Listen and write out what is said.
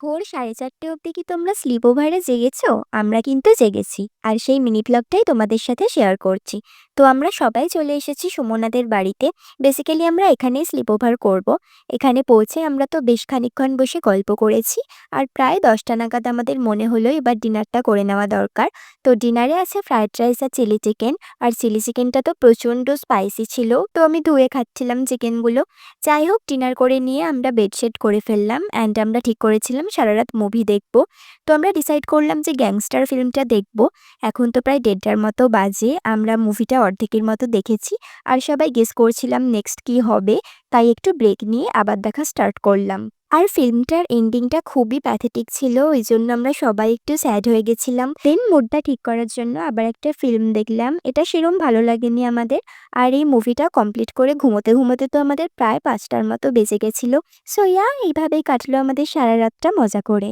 ভোর 4:30 অবধি কি তোমরা স্লিপ ওভারে জেগেছো? আমরা কিন্তু জেগেছি। আর সেই মিনি ব্লগটাই তোমাদের সাথে শেয়ার করছি। তো আমরা সবাই চলে এসেছি সুমনাদের বাড়িতে। বেসিক্যালি আমরা এখানেই স্লিপ ওভার করব। এখানে পৌঁছে আমরা তো বেশ খানিকক্ষণ বসে গল্প করেছি। আর প্রায় 10টা নাগাদ আমাদের মনে হলো এবার ডিনারটা করে নেওয়া দরকার। তো ডিনারে আছে ফ্রাইড রাইস আর চিলি চিকেন। আর চিলি চিকেনটা তো প্রচণ্ড স্পাইসি ছিল। তো আমি ধুয়ে খাচ্ছিলাম চিকেনগুলো। যাই হোক ডিনার করে নিয়ে আমরা বেডশেড করে ফেললাম অ্যান্ড আমরা ঠিক করেছিলাম সারারাত মুভি দেখব। তো আমরা ডিসাইড করলাম যে গ্যাংস্টার ফিল্মটা দেখব। এখন তো প্রায় 1:30টার মতো বাজে। আমরা মুভিটা অর্ধেকের মতো দেখেছি। আর সবাই গেস করছিলাম নেক্সট কী হবে। তাই একটু ব্রেক নিয়ে আবার দেখা স্টার্ট করলাম। আর ফিল্মটার এন্ডিংটা খুবই প্যাথেটিক ছিল। ওইজন্য আমরা সবাই একটু স্যাড হয়ে গেছিলাম। দেন মুডটা ঠিক করার জন্য আবার একটা ফিল্ম দেখলাম। এটা সেরম ভালো লাগেনি আমাদের। আর এই মুভিটা কমপ্লিট করে ঘুমোতে তো আমাদের প্রায় 5টার মতো বেজে গেছিল। সো এইভাবেই কাটলো আমাদের সারা রাতটা মজা করে।